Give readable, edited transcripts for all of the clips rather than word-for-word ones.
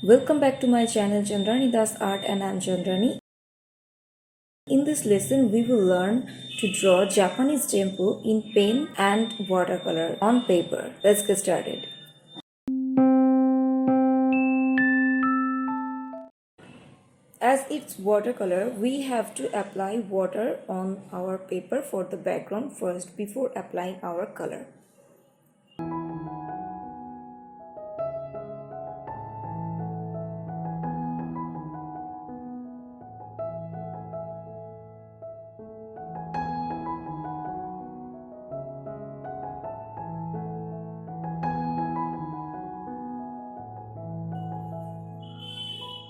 Welcome back to my channel Chandrani Das Art, and I am Chandrani. In this lesson we will learn to draw Japanese temple in pen and watercolor on paper. Let's get started. As it's watercolor, we have to apply water on our paper for the background first before applying our color.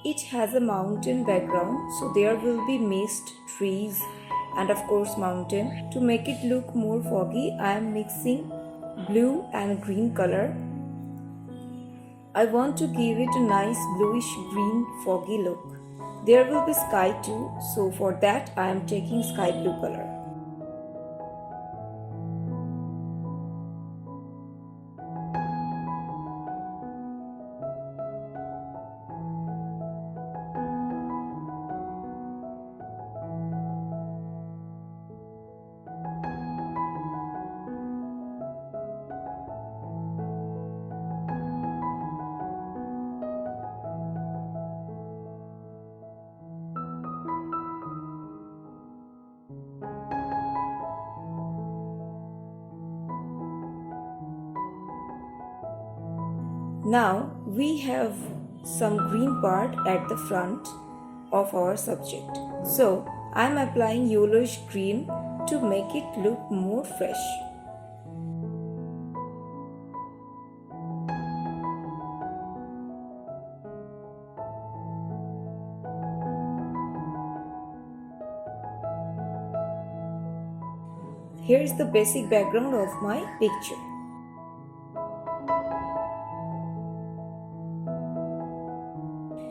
It has a mountain background, so there will be mist, trees, and of course mountain. To make it look more foggy, I am mixing blue and green color. I want to give it a nice bluish green foggy look. There will be sky too, so for that I am taking sky blue color. Now we have some green part at the front of our subject. So I am applying yellowish green to make it look more fresh. Here is the basic background of my picture.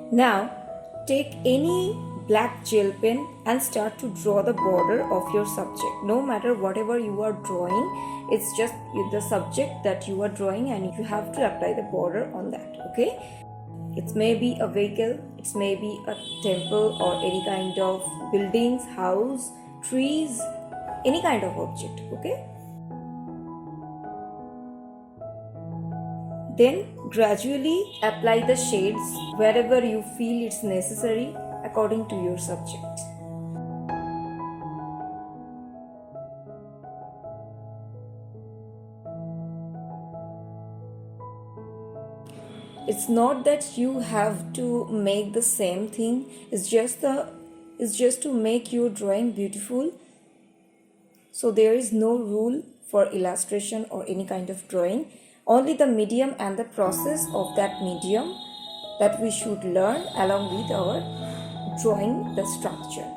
Now, take any black gel pen and start to draw the border of your subject. No matter whatever you are drawing, it's just the subject that you are drawing and you have to apply the border on that, okay? It may be a vehicle, it may be a temple or any kind of buildings, house, trees, any kind of object, okay? Then gradually apply the shades wherever you feel it's necessary according to your subject. It's not that you have to make the same thing, it's just to make your drawing beautiful. So there is no rule for illustration or any kind of drawing. Only the medium and the process of that medium that we should learn along with our drawing the structure.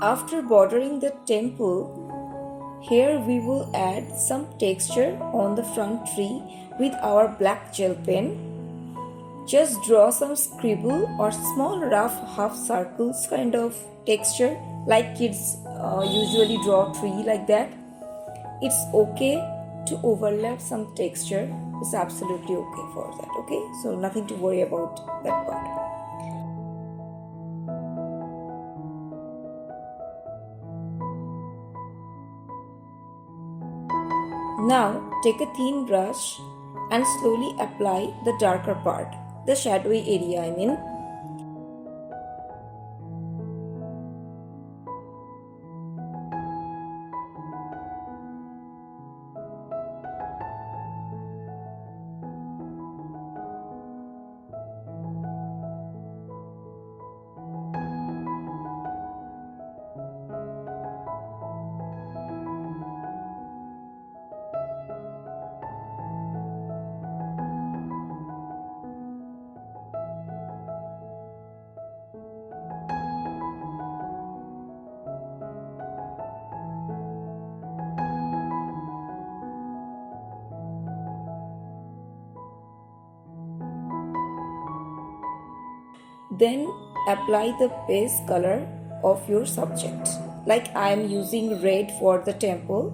After bordering the temple, here we will add some texture on the front tree with our black gel pen. Just draw some scribble or small rough half circles kind of texture like kids usually draw tree like that. It's okay to overlap some texture. It's absolutely okay for that, okay? So nothing to worry about that part. Now take a thin brush and slowly apply the darker part, the shadowy area I mean. Then apply the base color of your subject. Like I am using red for the temple.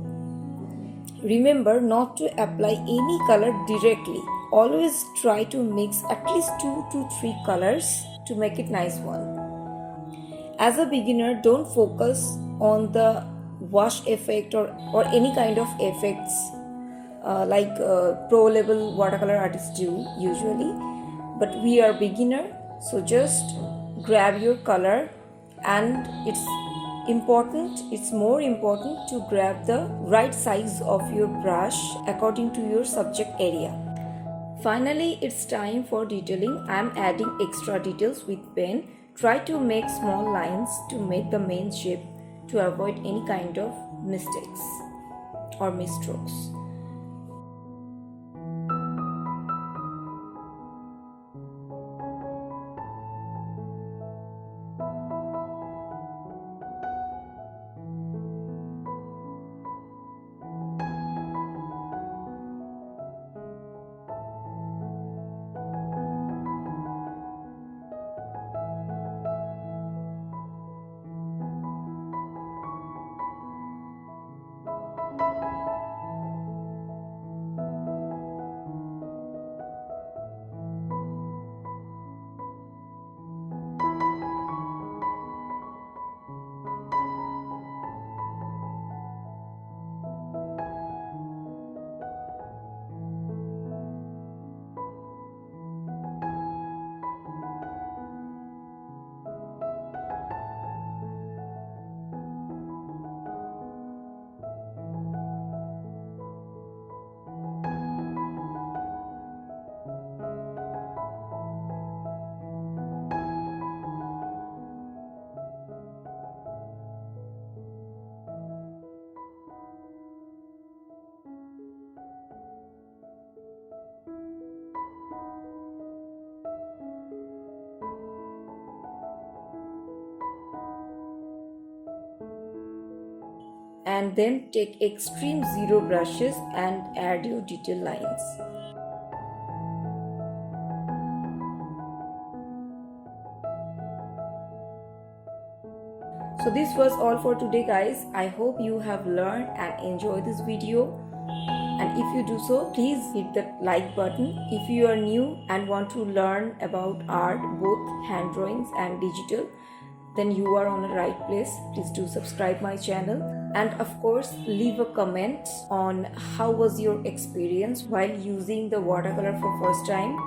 Remember not to apply any color directly. Always try to mix at least 2 to 3 colors to make it nice one. As a beginner, don't focus on the wash effect or any kind of effects like pro level watercolor artists do usually. But we are beginner, so just grab your color, and it's more important to grab the right size of your brush according to your subject area. Finally, it's time for detailing. I am adding extra details with pen. Try to make small lines to make the main shape to avoid any kind of mistakes or misstrokes. And then take extreme zero brushes and add your detail lines. So this was all for today guys. I hope you have learned and enjoyed this video. And if you do so, please hit the like button. If you are new and want to learn about art, both hand drawings and digital, then you are on the right place. Please do subscribe my channel, and of course leave a comment on how was your experience while using the watercolor for first time.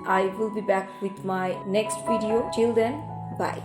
I will be back with my next video. Till then, bye.